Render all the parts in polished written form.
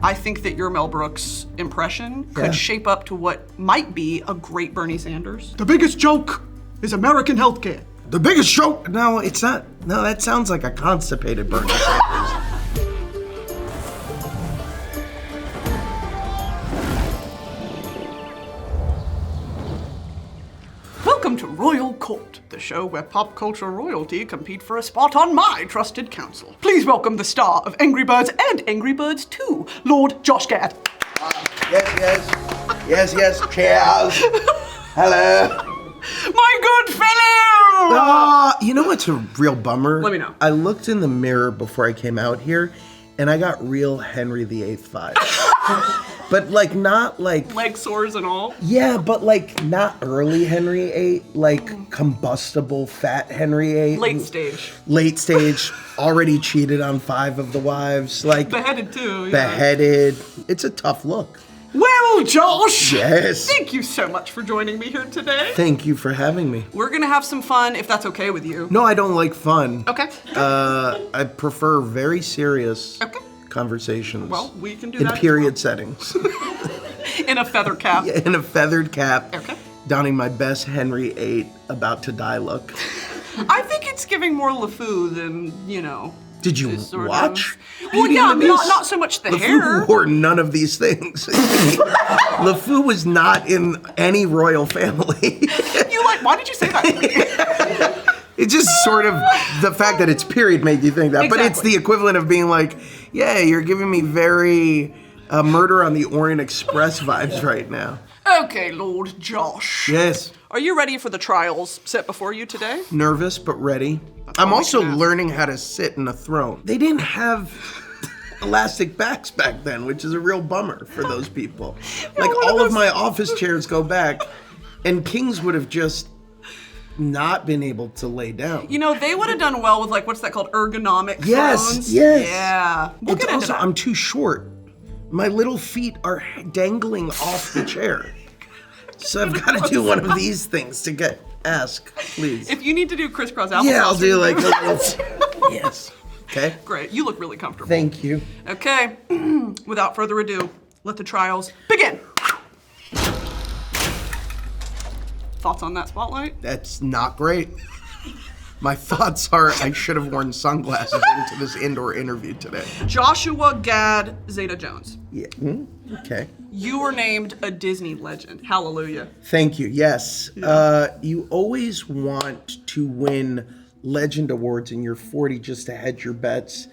I think that your Mel Brooks impression could shape up to what might be a great Bernie Sanders. The biggest joke is American healthcare. The biggest joke? No, it's not. No, that sounds like a constipated Bernie Sanders. Welcome to Royal Court, the show where pop culture royalty compete for a spot on my trusted council. Please welcome the star of Angry Birds and Angry Birds 2, Lord Josh Gad. Yes, cheers. Hello. My good fellow! You know what's a real bummer? Let me know. I looked in the mirror before I came out here, and I got real Henry VIII vibes. But like not like leg sores and all. Yeah, but like not early Henry VIII, like combustible fat Henry VIII. Late stage, already cheated on 5 of the wives, like beheaded too. Yeah. Beheaded. It's a tough look. Well, Josh. Yes. Thank you so much for joining me here today. Thank you for having me. We're gonna have some fun, if that's okay with you. No, I don't like fun. Okay. I prefer very serious conversations. Well, we can do that in period settings. In a feather cap. Yeah, in a feathered cap. Okay. Donning my best Henry VIII about to die look. I think it's giving more LeFou than, you know. Did you watch? Well, yeah, not so much the hair. LeFou wore none of these things. LeFou was not in any royal family. Why did you say that? It's just sort of the fact that it's period made you think that. Exactly. But it's the equivalent of being like, yeah, you're giving me very Murder on the Orient Express vibes right now. Okay, Lord Josh. Yes. Are you ready for the trials set before you today? Nervous, but ready. I'm also learning how to sit in a throne. They didn't have elastic backs back then, which is a real bummer for those people. Like all of my office chairs go back, and kings would have just not been able to lay down. You know, they would have done well with, like, what's that called? Ergonomic thrones? Yes. Yeah. We'll get into that. I'm too short. My little feet are dangling off the chair. So I've got to do one of these things to ask, please. If you need to do crisscross applesauce. Yeah, I'll do like a little, yes. Okay. Great, you look really comfortable. Thank you. Okay, without further ado, let the trials begin. Thoughts on that spotlight? That's not great. My thoughts are I should have worn sunglasses into this indoor interview today. Joshua Gad Zeta-Jones. Yeah. Okay. You were named a Disney legend. Hallelujah. Thank you. Yes. Yeah. You always want to win legend awards in your 40 just to hedge your bets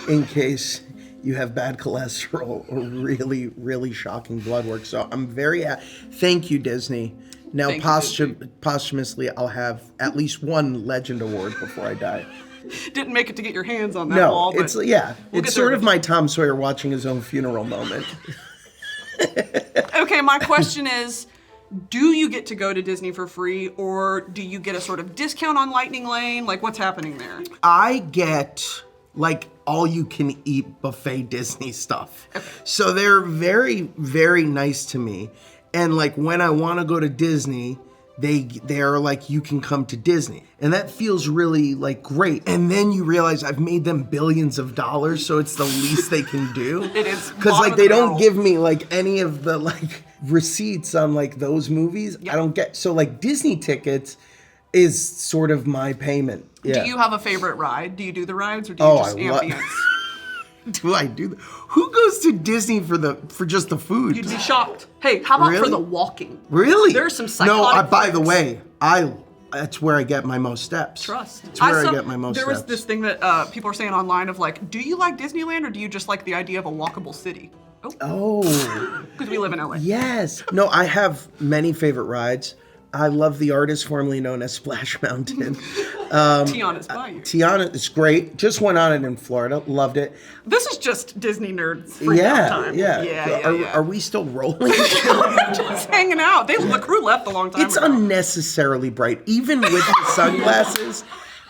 in case you have bad cholesterol or really, really shocking blood work. So I'm very happy. Thank you, Disney. Now, posthumously, I'll have at least 1 legend award before I die. Didn't make it to get your hands on that wall, but it's sort of my Tom Sawyer watching his own funeral moment. Okay, my question is, do you get to go to Disney for free, or do you get a sort of discount on Lightning Lane? Like, what's happening there? I get, like, all-you-can-eat buffet Disney stuff. Okay. So they're very, very nice to me. And like when I want to go to Disney, they're like, you can come to Disney. And that feels really like great. And then you realize I've made them billions of dollars, so it's the least they can do. It is. Because like they don't give me like any of the like receipts on like those movies. Yep. I don't get, so like Disney tickets is sort of my payment. Yeah. Do you have a favorite ride? Do you do the rides or do you just ambience? Do I do that? Who goes to Disney for just the food? You'd be shocked. Hey, how about for the walking? Really? There's some psychotic by the way, that's where I get my most steps. Trust. That's where I get my most steps. There was this thing that people are saying online of like, do you like Disneyland or do you just like the idea of a walkable city? Oh. Because we live in LA. Yes. No, I have many favorite rides. I love the artist formerly known as Splash Mountain. Tiana's Bayou. Tiana, it's great. Just went on it in Florida. Loved it. This is just Disney nerds free time. Yeah. Are we still rolling? Just hanging out. The crew left a long time ago. It's unnecessarily bright. Even with the sunglasses,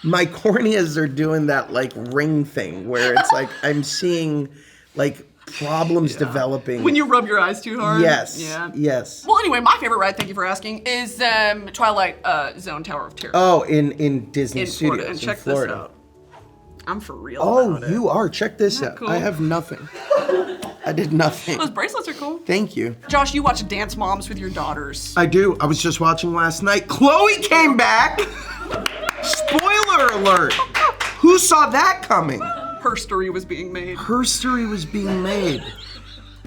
my corneas are doing that like ring thing where it's like I'm seeing like problems developing. When you rub your eyes too hard? Yes. Yeah. Yes. Well, anyway, my favorite ride, thank you for asking, is Twilight Zone Tower of Terror. Oh, in Disney Studios Florida. And check this out. I'm for real about it. Oh, you are. Check this out. Cool? I have nothing. I did nothing. Those bracelets are cool. Thank you. Josh, you watch Dance Moms with your daughters. I do. I was just watching last night. Chloe came back. Spoiler alert. Who saw that coming? Herstory was being made. Herstory was being made.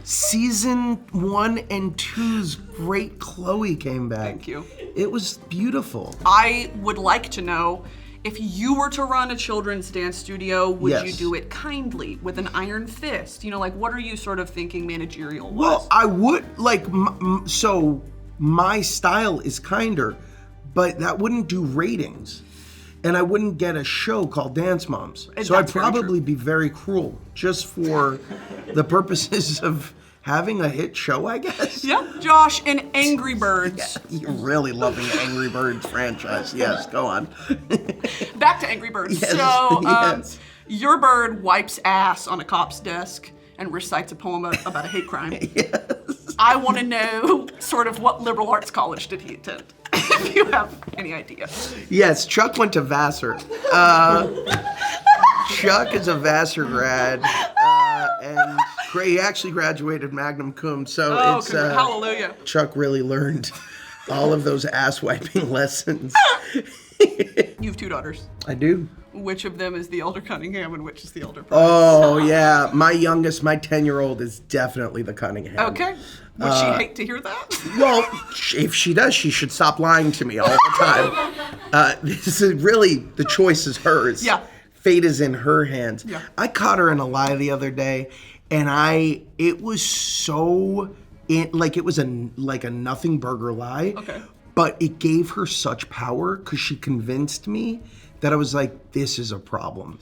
Season 1 and 2's great Chloe came back. Thank you. It was beautiful. I would like to know, if you were to run a children's dance studio, would you Yes. do it kindly, with an iron fist? You know, like, what are you sort of thinking managerial-wise? Well, I would, like, so my style is kinder, but that wouldn't do ratings. And I wouldn't get a show called Dance Moms. And So I'd that's very true. probably be very cruel, just for the purposes of having a hit show, I guess. Yeah, Josh, in Angry Birds. You're really loving the Angry Birds franchise. Yes, go on. Back to Angry Birds. Yes, So, yes. your bird wipes ass on a cop's desk and recites a poem about a hate crime. Yes. I want to know sort of what liberal arts college did he attend, if you have any idea. Yes, Chuck went to Vassar. Chuck is a Vassar grad, and he actually graduated magna cum. So Oh, it's hallelujah. Chuck really learned all of those ass wiping lessons. You have 2 daughters. I do. Which of them is the elder Cunningham and which is the elder Price? Oh yeah, my youngest, my 10-year-old is definitely the Cunningham. Okay. Would she hate to hear that? Well, if she does, she should stop lying to me all the time. This is really, the choice is hers. Yeah. Fate is in her hands. Yeah. I caught her in a lie the other day, and it was so, it was a nothing burger lie. Okay. But it gave her such power because she convinced me that I was like, this is a problem.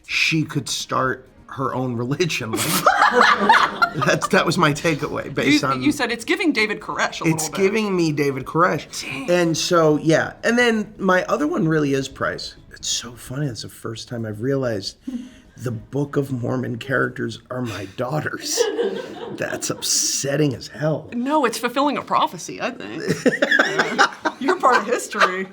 She could start her own religion. That was my takeaway based on. You said it's giving David Koresh a little bit. It's giving me David Koresh. And so, yeah. And then my other one really is Price. It's so funny. It's the first time I've realized the Book of Mormon characters are my daughters. That's upsetting as hell. No, it's fulfilling a prophecy, I think. You're part of history.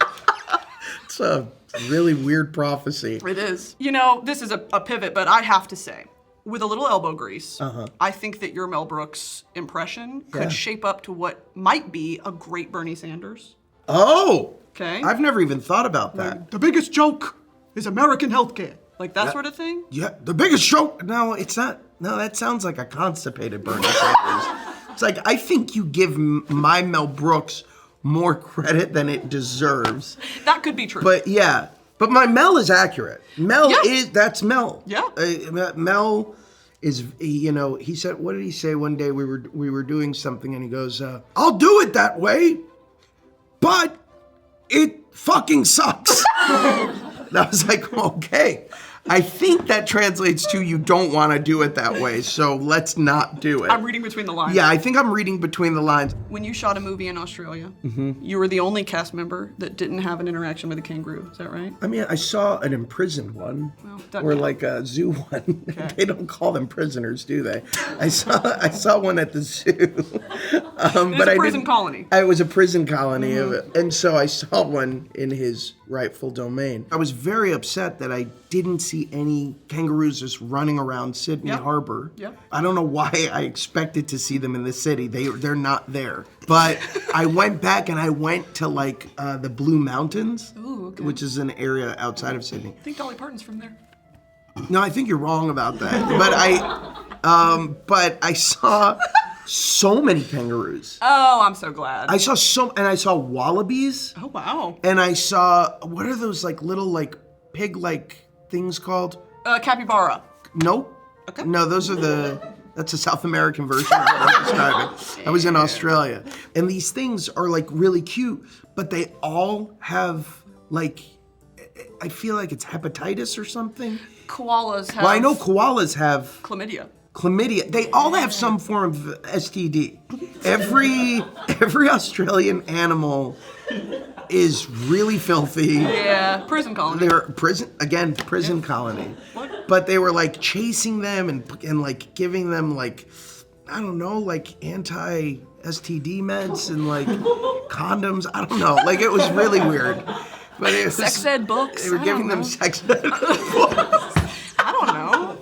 It's a really weird prophecy. It is. You know, this is a pivot, but I have to say, with a little elbow grease, I think that your Mel Brooks impression could shape up to what might be a great Bernie Sanders. Oh! Okay. I've never even thought about that. The biggest joke is American healthcare. Like that sort of thing? Yeah, the biggest joke. No, it's not. No, that sounds like a constipated Bernie Sanders. It's like, I think you give my Mel Brooks more credit than it deserves. That could be true. But yeah, but my Mel is accurate. Mel Yeah. that's Mel. Yeah. Mel is, he said, what did he say one day? We were doing something and he goes, I'll do it that way, but it fucking sucks. And I was like, okay. I think that translates to you don't want to do it that way, so let's not do it. I'm reading between the lines. Yeah, I think I'm reading between the lines. When you shot a movie in Australia, you were the only cast member that didn't have an interaction with a kangaroo. Is that right? I mean, I saw an imprisoned one, doesn't or count. like a zoo one. Okay. They don't call them prisoners, do they? I saw one at the zoo. But a prison colony. It was a prison colony of it, and so I saw one in his rightful domain. I was very upset that I didn't see any kangaroos just running around Sydney Yep. Harbor. Yep. I don't know why I expected to see them in the city. They're not there. But I went back and I went to like the Blue Mountains, Ooh, okay. which is an area outside of Sydney. I think Dolly Parton's from there. No, I think you're wrong about that. But I saw so many kangaroos. Oh, I'm so glad. I saw wallabies. Oh, wow. And I saw, what are those like little like pig-like things called? Capybara. Nope. Okay. No, that's a South American version of what I'm describing. I was in Australia. And these things are like really cute, but they all have like, I feel like it's hepatitis or something. Koalas have... Well, I know koalas have chlamydia. chlamydia. They all have some form of STD. Every Australian animal is really filthy. Yeah, prison colony. They're prison colony. What? But they were like chasing them and like giving them like, I don't know, like anti-STD meds and like condoms. I don't know. Like it was really weird. But it was, Sex ed books. They were I giving don't them know. sex ed books. I don't know.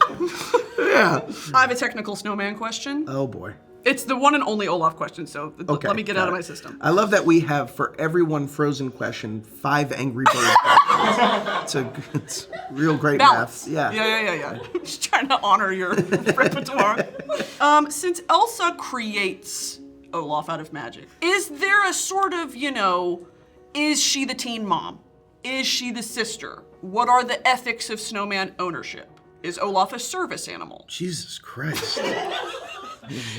Yeah. I have a technical snowman question. Oh boy. It's the one and only Olaf question, so Okay, let me get out of got my it. system. I love that we have, for every one Frozen question, 5 Angry Bird questions. It's real great Balance. math. Yeah. Just trying to honor your repertoire. Since Elsa creates Olaf out of magic, is there a sort of, is she the teen mom? Is she the sister? What are the ethics of snowman ownership? Is Olaf a service animal? Jesus Christ.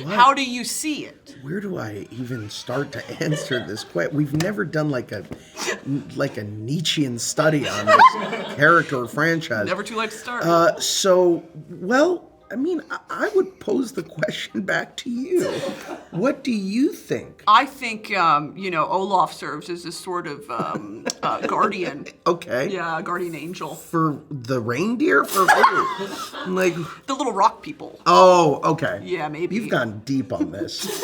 What? How do you see it? Where do I even start to answer this question? We've never done like a Nietzschean study on this character or franchise. Never too late to start. I would pose the question back to you. What do you think? I think, Olaf serves as this sort of guardian. Okay. Yeah, guardian angel. For the reindeer? For who? Like, The little rock people. oh, okay. Yeah, maybe. You've gone deep on this.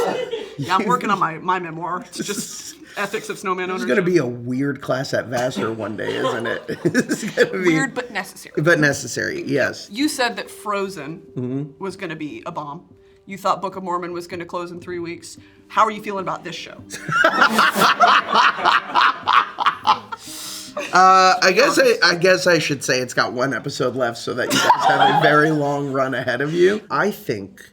Yeah, I'm working on my memoir. It's just ethics of snowman It's ownership. going to be a weird class at Vassar one day, isn't it? It's gonna be Weird but necessary. But necessary, yes. You said that Frozen was going to be a bomb. You thought Book of Mormon was going to close in 3 weeks. How are you feeling about this show? I guess I should say it's got 1 episode left so that you guys have a very long run ahead of you. I think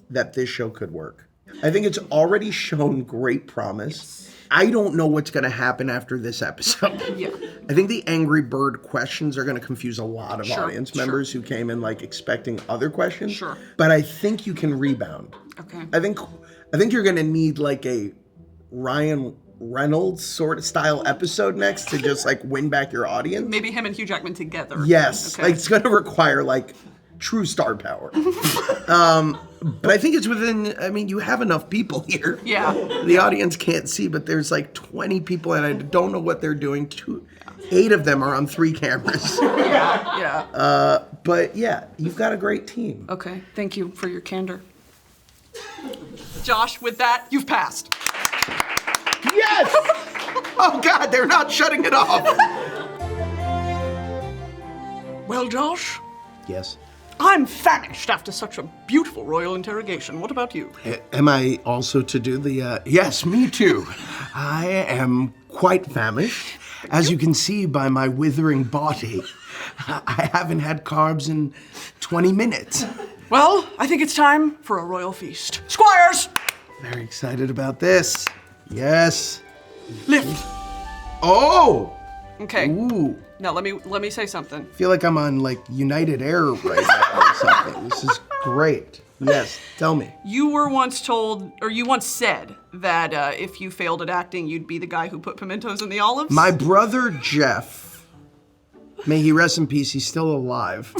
that this show could work. I think it's already shown great promise. I don't know what's going to happen after this episode. Yeah. I think the Angry Bird questions are going to confuse a lot of Sure, audience members who came in expecting other questions. Sure. But I think you can rebound. Okay. I think you're going to need a Ryan Reynolds sort of style episode next to just win back your audience. Maybe him and Hugh Jackman together. Yes. Okay. It's going to require true star power. But I think it's within, you have enough people here. Yeah. The audience can't see, but there's 20 people and I don't know what they're doing. 8 of them are on 3 cameras. Yeah. But yeah, you've got a great team. Okay. Thank you for your candor. Josh, with that, you've passed. Yes! Oh God, they're not shutting it off. Well, Josh, Yes. I'm famished after such a beautiful royal interrogation. What about you? Am I also to do the, yes, me too. I am quite famished. As you can see by my withering body, I haven't had carbs in 20 minutes. Well, I think it's time for a royal feast. Squires! Very excited about this. Yes. Lift. Oh! Okay. Ooh. Now let me say something. I feel like I'm on United Air right now or something. This is great. Yes, tell me. You were once told, or you once said, that if you failed at acting, you'd be the guy who put pimentos in the olives? My brother Jeff, may he rest in peace, he's still alive.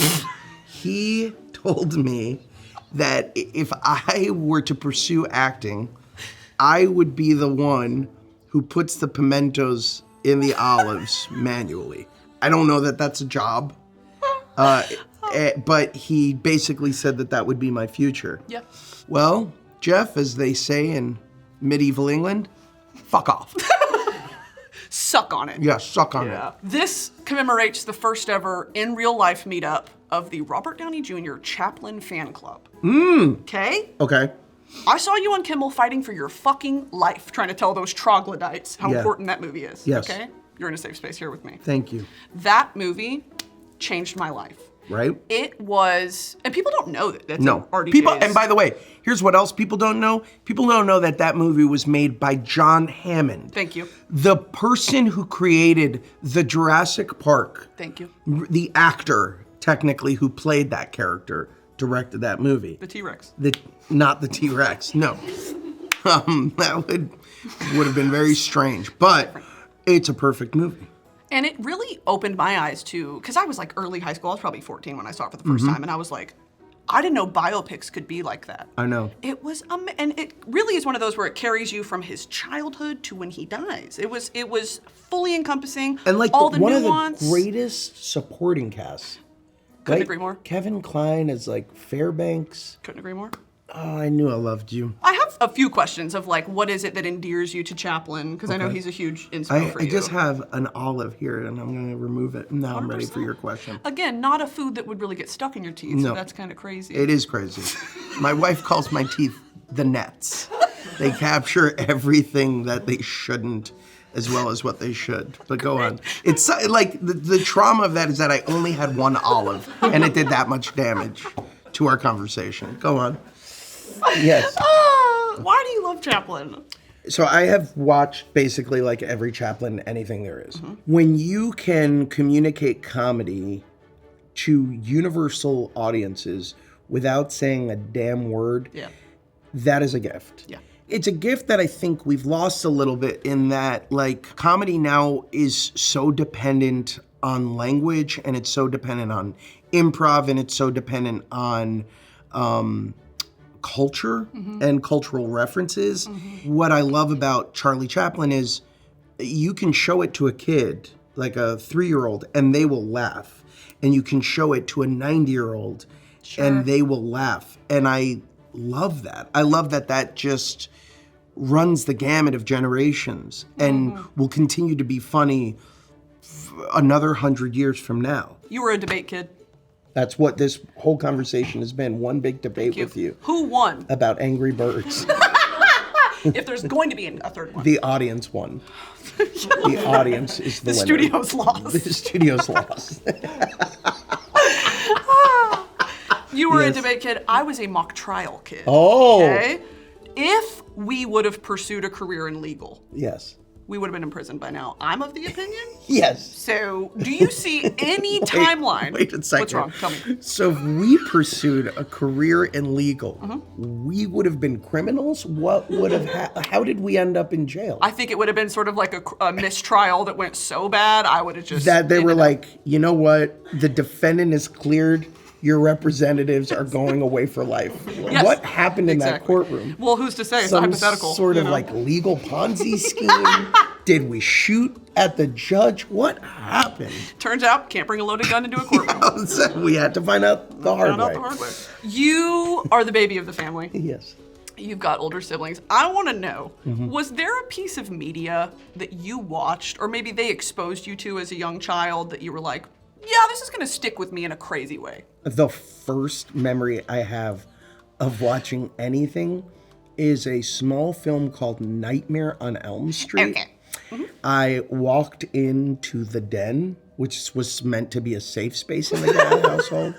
He told me that if I were to pursue acting, I would be the one who puts the pimentos in the olives manually. I don't know that that's a job, but he basically said that would be my future. Yeah. Well, Jeff, as they say in medieval England, fuck off. Suck on it. Yeah, suck on it. This commemorates the first ever in real life meetup of the Robert Downey Jr. Chaplin fan club. Okay? Okay. I saw you on Kimmel fighting for your fucking life, trying to tell those troglodytes how important that movie is. Yes. Okay? You're in a safe space here with me. Thank you. That movie changed my life. Right? It was, and people don't know that. That's No. already People, is. and by the way, here's what else people don't know. People don't know that movie was made by John Hammond. Thank you. The person who created the Jurassic Park. Thank you. The actor, technically, who played that character, directed that movie. The T-Rex. Not the T-Rex, no. That would have been very strange, but it's a perfect movie. And it really opened my eyes to, because I was early high school, I was probably 14 when I saw it for the first time, and I was like, I didn't know biopics could be like that. I know. It was, and it really is one of those where it carries you from his childhood to when he dies. It was fully encompassing, And all the one nuance. of the greatest supporting casts. Couldn't agree more. Kevin Kline as Fairbanks. Couldn't agree more. Oh, I knew I loved you. I have a few questions of like, what is it that endears you to Chaplin? Because I know he's a huge inspo for you. I just have an olive here, and I'm going to remove it. Now I'm ready for 100%. your question. Again, not a food that would really get stuck in your teeth, so No. that's kind of crazy. It is crazy. My wife calls my teeth the nets. They capture everything that they shouldn't as well as what they should. But go on. It's like the trauma of that is that I only had one olive, and it did that much damage to our conversation. Go on. Yes. Why do you love Chaplin? So I have watched basically like every Chaplin, anything there is. When you can communicate comedy to universal audiences without saying a damn word, that is a gift. Yeah. It's a gift that I think we've lost a little bit in that like comedy now is so dependent on language, and it's so dependent on improv, and it's so dependent on culture and cultural references. What I love about Charlie Chaplin is you can show it to a kid, like a 3-year-old, and they will laugh. And you can show it to a 90-year-old and they will laugh. And I love that. I love that that just runs the gamut of generations and will continue to be funny another 100 years from now. You were a debate kid. That's what this whole conversation has been, one big debate with you. Who won? About Angry Birds. If there's going to be a third one. The audience won. The audience is the winner. Studio's lost. The studio's lost. You were a debate kid. I was a mock trial kid. Oh. Okay? If we would have pursued a career in legal, Yes. we would have been in prison by now. I'm of the opinion. Yes. So, do you see any timeline? Wait a second. What's wrong? Tell me. So if we pursued a career in legal, we would have been criminals? What would have how did we end up in jail? I think it would have been sort of like a mistrial that went so bad, I would have just... That they were ended up- like, you know what? The defendant is cleared. Your representatives are going away for life. Yes, What happened in that exactly. courtroom? Well, who's to say? It's a Some hypothetical. sort you of know? like legal Ponzi scheme? Did we shoot at the judge? What happened? Turns out, can't bring a loaded gun into a courtroom. So we had to find out the hard Found out way. the hard way. You are the baby of the family. Yes. You've got older siblings. I want to know, was there a piece of media that you watched, or maybe they exposed you to as a young child that you were like, yeah, this is going to stick with me in a crazy way? The first memory I have of watching anything is a small film called Nightmare on Elm Street. Okay. I walked into the den, which was meant to be a safe space in the Gad household,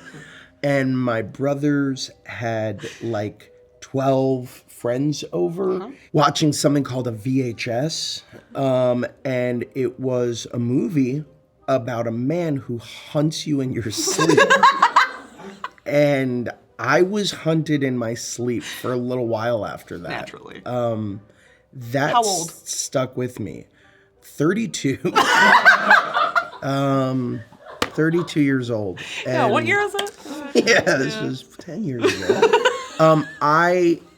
and my brothers had like 12 friends over watching something called a VHS, and it was a movie about a man who hunts you in your sleep. And I was hunted in my sleep for a little while after that. Naturally. That How old? Stuck with me. 32. 32 years old. Yeah, what And- year is it? Yeah, this was 10 years ago.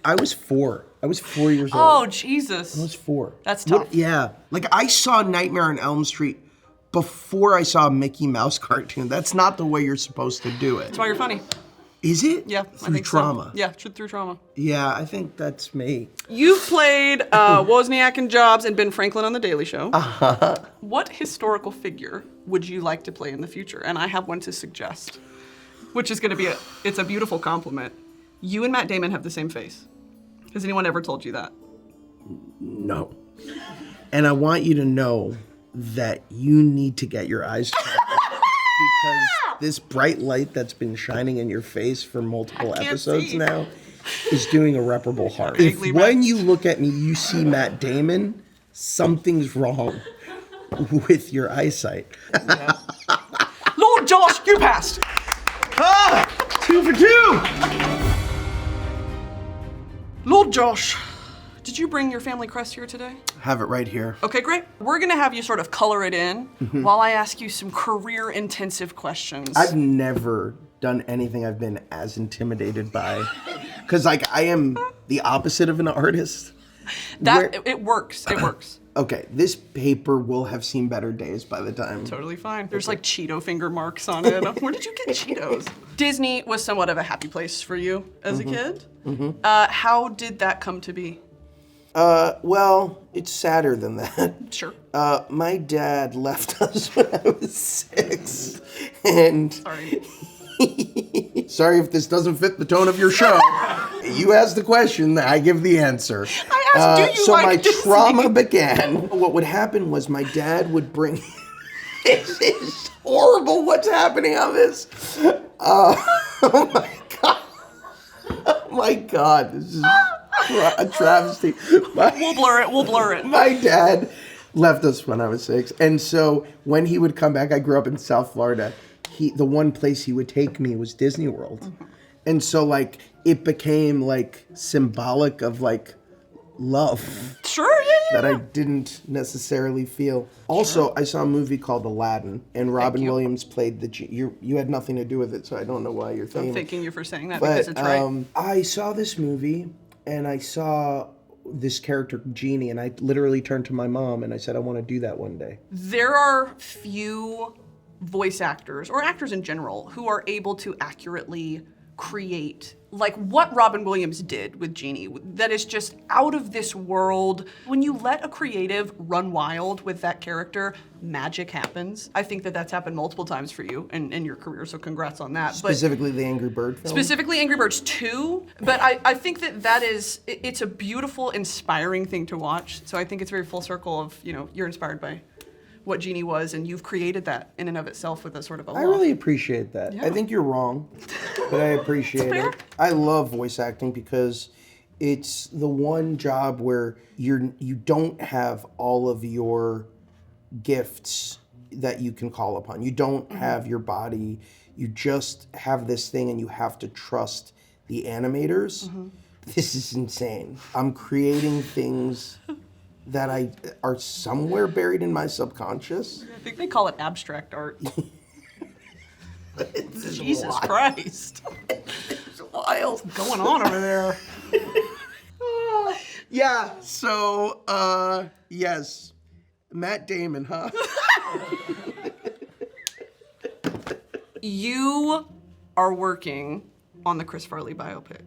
I was 4. I was 4 years old. Oh, Jesus. I was 4. That's tough. Yeah. Like, I saw Nightmare on Elm Street before I saw a Mickey Mouse cartoon. That's not the way you're supposed to do it. That's why you're funny. Is it? Yeah, Through I think trauma. so. Yeah, through trauma. Yeah, I think that's me. You've played Wozniak and Jobs and Ben Franklin on The Daily Show. What historical figure would you like to play in the future? And I have one to suggest, which is going to be it's a beautiful compliment. You and Matt Damon have the same face. Has anyone ever told you that? No. And I want you to know that you need to get your eyes checked. Because this bright light that's been shining in your face for multiple can't episodes see. now is doing irreparable harm. If Vaguely when right. you look at me, you see Matt Damon, something's wrong with your eyesight. Lord Josh, you passed. 2 for 2! Lord Josh, did you bring your family crest here today? Have it right here. Okay, great. We're gonna have you sort of color it in while I ask you some career-intensive questions. I've never done anything I've been as intimidated by. Because, like, I am the opposite of an artist. It works. It works. Okay, this paper will have seen better days by the time. Totally fine. There's like Cheeto finger marks on it. Where did you get Cheetos? Disney was somewhat of a happy place for you as a kid. How did that come to be? Well, it's sadder than that. Sure. My dad left us when I was 6, and Sorry. sorry if this doesn't fit the tone of your show. You asked the question, I give the answer. I asked, do you so like my Disney? trauma began. What would happen was my dad would bring. This is horrible. What's happening on this? Oh my god. Oh my god. This is a travesty. We'll blur it. My dad left us when I was 6. And so when he would come back, I grew up in South Florida. The one place he would take me was Disney World. And so like it became like symbolic of like love. Sure, yeah. That I didn't necessarily feel. Also, I saw a movie called Aladdin, and Robin Williams played the you had nothing to do with it, so I don't know why you're thinking. I'm thanking you for saying that But because it's right. I saw this movie, and I saw this character Genie, and I literally turned to my mom and I said, I want to do that one day. There are few voice actors, or actors in general, who are able to accurately create like what Robin Williams did with Genie. That is just out of this world. When you let a creative run wild with that character, magic happens. I think that that's happened multiple times for you in your career, so congrats on that. Specifically the Angry Bird film? Specifically Angry Birds 2, but I think that is, it's a beautiful, inspiring thing to watch. So I think it's very full circle of, you know, you're inspired by what Genie was, and you've created that in and of itself with a sort of Olaf. I really appreciate that. Yeah. I think you're wrong, but I appreciate it. I love voice acting because it's the one job where you don't have all of your gifts that you can call upon. You don't have your body. You just have this thing, and you have to trust the animators. This is insane. I'm creating things that are somewhere buried in my subconscious. I think they call it abstract art. Jesus wild. Christ. It's wild. What's going on over there? Yeah, so, yes. Matt Damon, huh? You are working on the Chris Farley biopic.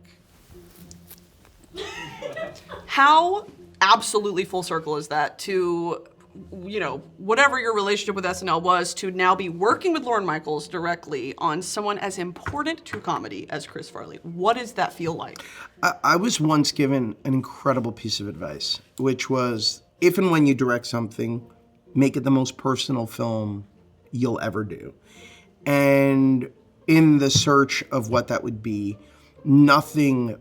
How absolutely full circle is that to, you know, whatever your relationship with SNL was, to now be working with Lorne Michaels directly on someone as important to comedy as Chris Farley? What does that feel like? I was once given an incredible piece of advice, which was, if and when you direct something, make it the most personal film you'll ever do. And in the search of what that would be, nothing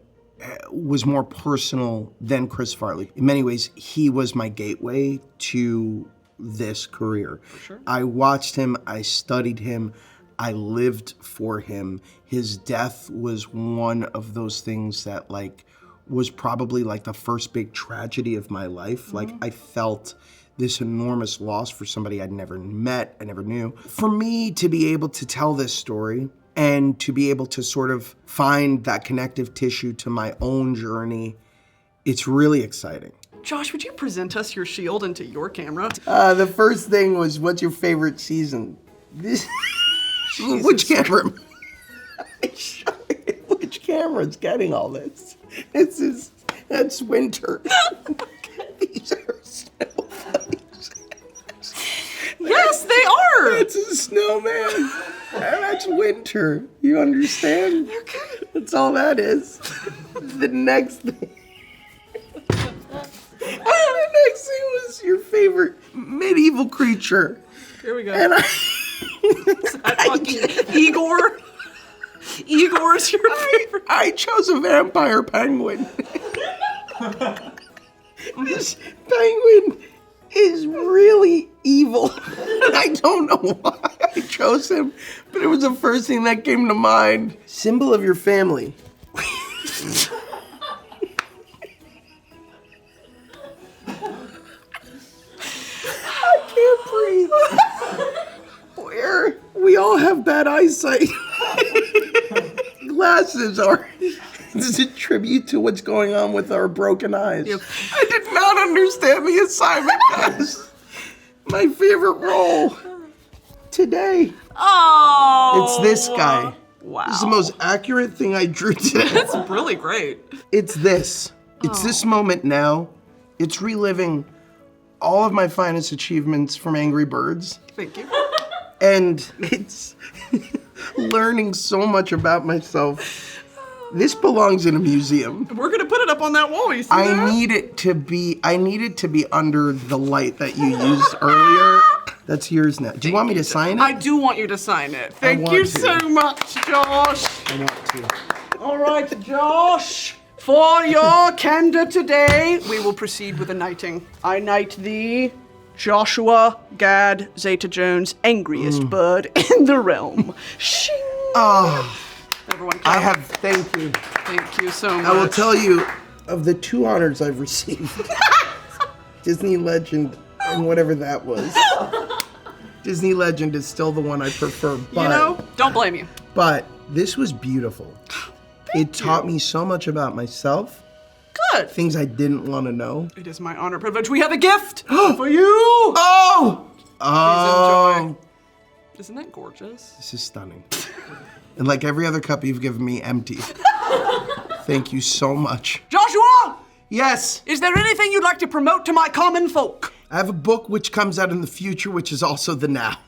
was more personal than Chris Farley. In many ways, he was my gateway to this career. For sure. I watched him, I studied him, I lived for him. His death was one of those things that like was probably like the first big tragedy of my life. Like I felt this enormous loss for somebody I'd never met, I never knew. For me to be able to tell this story and to be able to sort of find that connective tissue to my own journey, it's really exciting. Josh, would you present us your shield into your camera? The first thing was, what's your favorite season? This, which camera? Which camera's getting all this? That's winter. These are snowflakes. Yes, they are! It's a snowman. And that's winter. You understand? Okay. That's all that is. The next thing. The next thing was your favorite medieval creature. Here we go. And Igor? Igor's your favorite? I chose a vampire penguin. This penguin is really evil. I don't know why I chose him, but it was the first thing that came to mind. Symbol of your family. I can't breathe. We all have bad eyesight. Glasses are. It's a tribute to what's going on with our broken eyes. I did not understand the assignment, guys. My favorite role today. Oh. It's this guy. Wow. This is the most accurate thing I drew today. That's really great. It's this. It's this moment now. It's reliving all of my finest achievements from Angry Birds. Thank you. And it's learning so much about myself. This belongs in a museum. We're gonna put it up on that wall. You see that? I need it to be under the light that you used earlier. That's yours now. Do you want me to sign it? I do want you to sign it. Thank you want to. so much, Josh. I want to. All right, Josh. For your candor today, we will proceed with a knighting. I knight thee, Joshua Gad Zeta-Jones, angriest bird in the realm. Shing. Oh, Everyone clap. thank you. Thank you so much. I will tell you, of the 2 honors I've received, Disney Legend and whatever that was, Disney Legend is still the one I prefer. But, don't blame you. But this was beautiful. It taught me so much about myself. Good. Things I didn't want to know. It is my honor, privilege. We have a gift for you. Oh! Please enjoy. Isn't that gorgeous? This is stunning. And like every other cup you've given me, empty. Thank you so much. Joshua! Yes? Is there anything you'd like to promote to my common folk? I have a book which comes out in the future, which is also the now.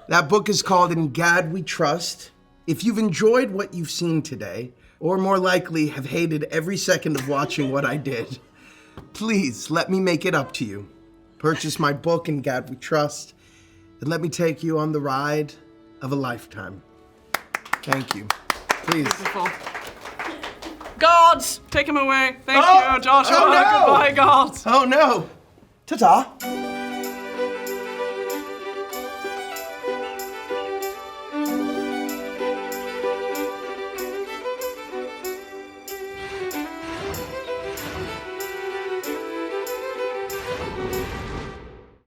That book is called In Gad We Trust. If you've enjoyed what you've seen today, or more likely have hated every second of watching what I did, please let me make it up to you. Purchase my book, In Gad We Trust, and let me take you on the ride of a lifetime. Thank you. Please. Beautiful. Guards, take him away. Thank you, Joshua. Oh, no. Goodbye, guards. Oh no. Ta-ta.